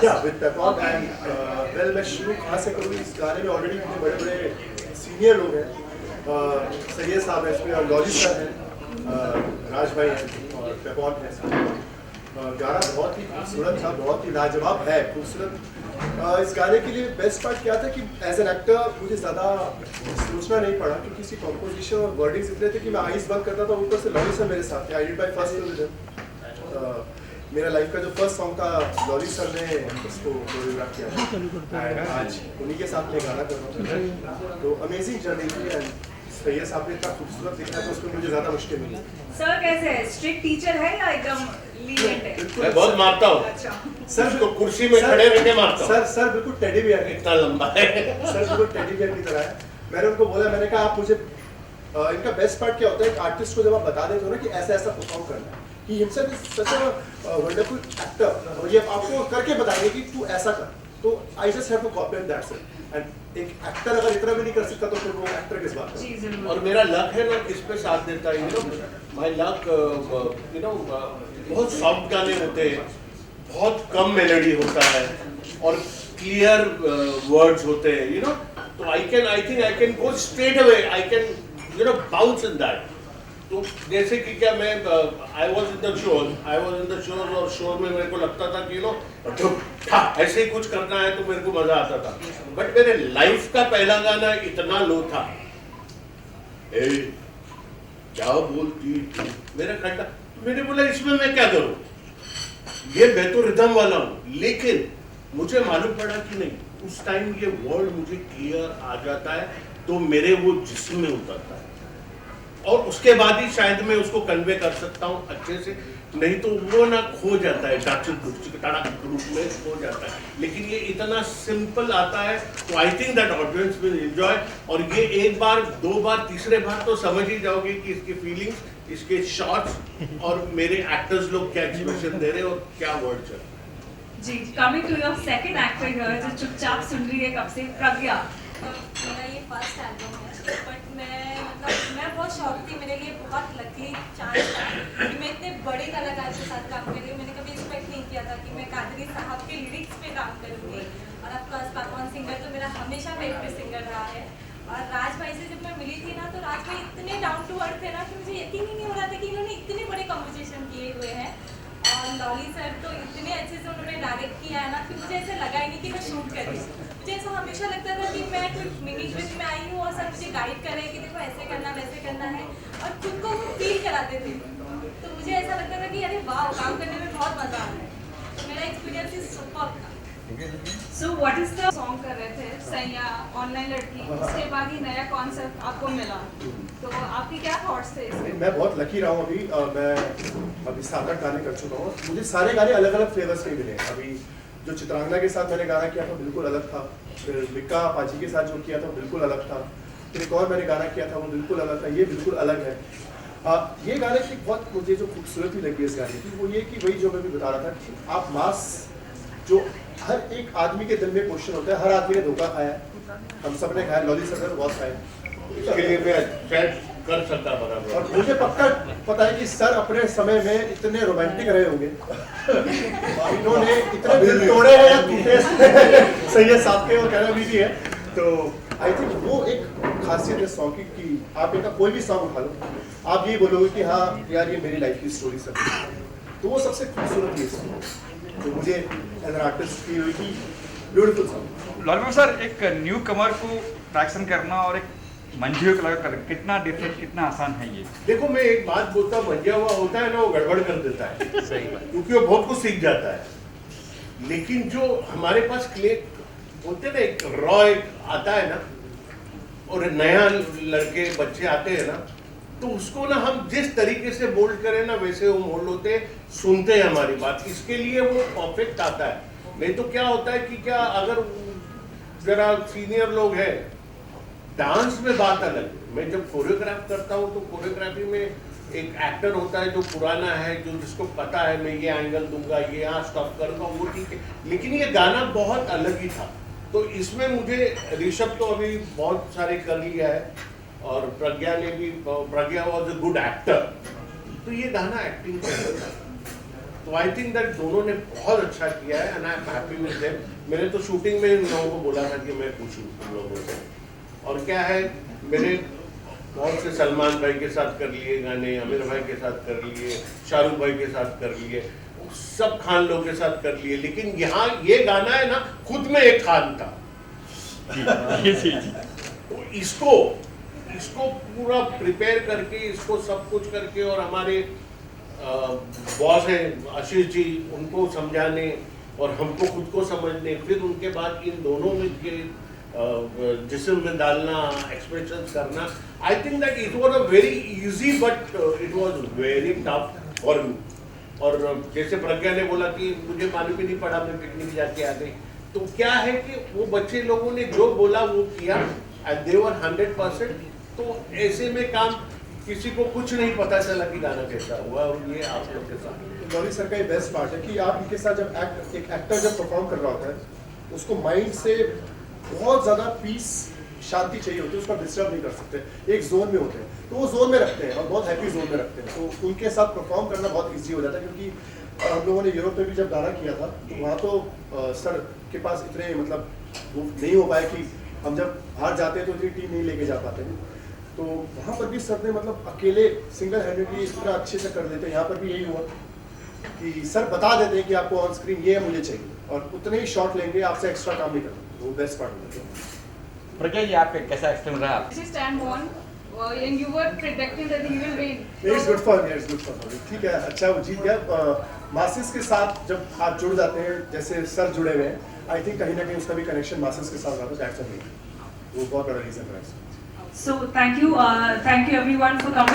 Yeah, with Pepon and well, मैं शुरू कहाँ से करूँ? इस गाने में ऑलरेडी इतने बड़े-बड़े सीनियर लोग हैं, सैयद साहब हैं इसमें और लॉजी सर हैं, राज भाई हैं और पेपॉन है इसमें। गाना बहुत ही खूबसूरत था, बहुत ही लाजवाब है, खूबसूरत। इस गाने के लिए बेस्ट पार्ट क्या था कि एज एन एक्टर मुझे ज़्यादा सोचना नहीं पड़ा क्योंकि किसी कॉम्पोजिशन और वर्डिंग्स इतने थे कि मैं आइज़ बंद करता था, ऊपर से लॉजी सर मेरे साथ थे। I did my first film, मेरा लाइफ का जो फर्स्ट सॉन्ग था, लॉरी सर ने उसको कोरियोग्राफ किया था। आज उन्हीं के साथ मैं गाना कर रहा हूँ, तो अमेजिंग जर्नी थी एंड सैयद साहब ने इतना खूबसूरत लिखा तो उसमें मुझे ज़्यादा मुश्किल मिली। सर कैसे है? स्ट्रिक्ट टीचर है या एकदम लीनिएंट है? मैं बहुत मारता हूँ। अच्छा। सर तो कुर्सी में खड़े रह के मारता हूँ। सर बिल्कुल टेडी बियर है, इतना लंबा है। सर बिल्कुल टेडी बियर की तरह है। मैंने उनको बोला, मैंने कहा आप मुझे इनका बेस्ट पार्ट क्या होता है, एक आर्टिस्ट को जब आप बता देते हो ना कि ऐसा ऐसा परफॉर्म करना है, he himself is such a wonderful actor, और ये आपको करके बताएंगे कि तू ऐसा कर, तो I just have to copy that's it. And एक एक्टर अगर इतना भी नहीं कर सकता तो फिर वो एक्टर किस बात जी का? जरूर। और मेरा लक है ना किस पे साथ देता है, you know my luck, you know बहुत सॉफ्ट गाने होते हैं, बहुत कम मेलोडी होता है और क्लियर वर्ड्स होते हैं, यू नो, तो I think I can go straight away, I can you know bounce in that. तो जैसे कि क्या मैं I was in the show और शो में मेरे को लगता था कि यू नो ऐसे ही कुछ करना है तो मेरे को मजा आता था, बट मेरे लाइफ का पहला गाना इतना लो था, ए क्या बोलती थी, मेरा खट्टा, मैंने बोला इसमें मैं क्या करूं, ये मैं तो रिदम वाला हूं, लेकिन मुझे मालूम पड़ा कि नहीं उस टाइम ये वर्ड मुझे क्लियर आ जाता है तो मेरे वो जिस्म में उतरता है और उसके बाद ही शायद मैं उसको कन्वे कर सकता हूँ अच्छे से, नहीं तो वो ना खो जाता है, रूप में खो जाता है। लेकिन ये इतना सिंपल आता है तो I think that audience will enjoy, और ये एक बार दो बार तीसरे बार तो समझ ही जाओगे कि इसकी फीलिंग्स, इसके शॉट्स और मेरे एक्टर्स लोग क्या एक्सप्रेशन दे रहे हैं और क्या वर्ड चल रहे हैं। जी, coming to your second actor here जो चुपचाप सुन रही है कब से, प्रज्ञा। मेरा ये फर्स्ट एल्बम है, बट मैं बहुत शौक थी, मेरे लिए बहुत लकी चांस था कि मैं इतने बड़े कलाकार के साथ काम कर रही हूँ। मैंने कभी एक्सपेक्ट नहीं किया था कि मैं कादरी साहब के लिरिक्स पे काम करूँगी, और ऑफकोर्स पकवान सिंगर तो मेरा हमेशा फेवरेट सिंगर रहा है। और राज भाई से जब मैं मिली थी ना, तो राज भाई इतने डाउन टू अर्थ थे ना कि मुझे यकीन ही नहीं हो रहा था कि इन्होंने इतने बड़े कॉम्पोजिशन किए हुए हैं। और लॉली सर तो इतने अच्छे से उन्होंने डायरेक्ट किया है ना कि मुझे ऐसा लगा ही नहीं कि मैं शूट कर रही हूँ। मुझे ऐसा हमेशा लगता था कि मैं कोई मिनी ट्रिप में आई हूँ और सर मुझे गाइड कर रहे हैं कि देखो ऐसे करना वैसे करना है, और खुद को वो फील कराते थे। तो मुझे ऐसा लगता था कि अरे वाह, काम करने में बहुत मजा आ रहा है। तो मेरा एक्सपीरियंस इज सुपर्ब था। So what is the song कर रहे थे सैया, ऑनलाइन लड़की, उसके बाद ही नया कॉन्सेप्ट आपको मिला, तो आपके क्या थॉट्स थे इसमें? मैं बहुत लकी रहा हूँ मैं अभी 7-8 गाने कर चुका हूँ, मुझे सारे गाने अलग अलग फ्लेवर्स के मिले। अभी जो चित्रांगना के साथ मैंने गाना किया था बिल्कुल अलग था, फिर मिक्का पाजी के साथ जो किया था बिल्कुल अलग था, फिर एक और मैंने गाना किया था वो बिल्कुल अलग था, ये बिल्कुल अलग है। ये गाने की बहुत मुझे जो खूबसूरती लगी इस गाने की वो ये कि वही जो मैं भी बता रहा था कि आप मास जो हर एक आदमी के दिल में क्वेश्चन होता है, हर आदमी ने धोखा खाया है, हम सब ने खाया, लॉली सर ने बहुत खाया, इसके लिए मैं शायद कर सकता बराबर। और मुझे पक्का पता है कि सर अपने समय में इतने रोमांटिक रहे होंगे इन्होंने इतने दिल तोड़े हैं या टूटे सैयद साहब के, और कहना भी है। तो आई थिंक वो एक खासियत है सॉन्ग की कि आप इनका कोई भी सॉन्ग उठा लो, आप ये बोलोगे कि हाँ यार ये मेरी लाइफ की स्टोरी सब, तो वो सबसे खूबसूरत चीज़ तो मुझे एज एन आर्टिस्ट फील हुई कि ब्यूटीफुल सॉन्ग। लॉलीवुड सर, एक न्यू कमर को ट्रैक्शन करना और एक मंझे को लगा कितना डिफरेंट, कितना आसान है ये? देखो मैं एक बात बोलता हूँ, मंझा हुआ होता है ना वो गड़बड़ कर देता है, सही बात, क्योंकि वो बहुत कुछ सीख जाता है। लेकिन जो हमारे पास क्ले बोलते हैं ना, एक रॉ एक आता है ना, और नया लड़के बच्चे आते हैं ना, तो उसको ना हम जिस तरीके से मोल्ड करें ना वैसे वो मोल्ड होते, सुनते हैं हमारी बात, इसके लिए वो परफेक्ट आता है। नहीं तो क्या होता है कि क्या अगर जरा सीनियर लोग हैं, डांस में बात अलग है। मैं जब कोरियोग्राफ करता हूँ तो कोरियोग्राफी में एक एक्टर होता है जो पुराना है, जो जिसको पता है मैं ये एंगल दूंगा, ये यहाँ स्टॉप करूंगा, वो ठीक है। लेकिन ये गाना बहुत अलग ही था, तो इसमें मुझे ऋषभ तो अभी बहुत सारे कर लिया है और प्रज्ञा ने भी, प्रज्ञा वॉज अ गुड एक्टर, तो ये गाना एक्टिंग कर रहा था। तो आई थिंक दैट दोनों ने बहुत अच्छा किया है and I am happy with them. मैंने तो शूटिंग में इन लोगों को बोला था कि मैं खुश हूँ इन लोगों से। और क्या है, मेरे बहुत से सलमान भाई के साथ कर लिए गाने, आमिर भाई के साथ कर लिए, शाहरुख भाई के साथ कर लिए, सब खान लोगों के साथ कर लिए, लेकिन यहाँ ये गाना है ना, खुद में एक खान था। तो इसको पूरा प्रिपेयर करके, इसको सब कुछ करके, और हमारे बॉस है आशीष जी, उनको समझाने और हमको खुद को समझने, फिर उनके बाद इन दोनों में के जिस्म में डालना, एक्सप्रेशंस करना, I think that it was a very easy but it was very tough for me. और जैसे प्रज्ञा ने बोला कि मुझे मालूम ही नहीं पड़ा, मैं पिकनिक जाके आ गई, तो क्या है कि वो बच्चे लोगों ने जो बोला वो किया एंड दे वर 100%। तो ऐसे में काम, किसी को कुछ नहीं पता चला कि गाना कैसा हुआ, और ये आप लोग के साथ लॉरी सर का ये बेस्ट पार्ट है कि आप इनके साथ जब एक एक्टर जब परफॉर्म कर रहा होता है, उसको माइंड से बहुत ज़्यादा पीस, शांति चाहिए होती है, उसको डिस्टर्ब नहीं कर सकते, एक जोन में होते हैं, तो वो जोन में रखते हैं और बहुत हैप्पी जोन में रखते हैं, तो उनके साथ परफॉर्म करना बहुत ईजी हो जाता है। क्योंकि हम लोगों ने यूरोप में भी जब गाना किया था, तो वहाँ तो सर के पास इतने मतलब वो नहीं हो पाया कि हम जब बाहर जाते हैं तो इतनी टीम नहीं लेके जा पाते हैं, तो वहाँ पर भी सर ने मतलब अकेले सिंगल हैंडेडली इतना अच्छे से कर लेते हैं। यहाँ पर भी यही हुआ कि सर बता देते हैं कि आपको ऑन स्क्रीन ये मुझे चाहिए, और उतने ही शॉट लेंगे, आपसे एक्स्ट्रा काम नहीं करते, वो बेस्ट पार्ट होता है। प्रज्ञा जी, आप कैसा एक्सपीरियंस रहा? This is stand one, and you were predicting that he will win. It's good for me, it's good for me, ठीक है, अच्छा वो जीत गया। मासिस के साथ जब आप जुड़ जाते हैं, जैसे सर जुड़े हुए हैं, आई थिंक कहीं ना कहीं उसका भी कनेक्शन मासिस के साथ रहा, दैट्स अ वो बहुत बड़ा रीजन है। So thank you everyone for coming.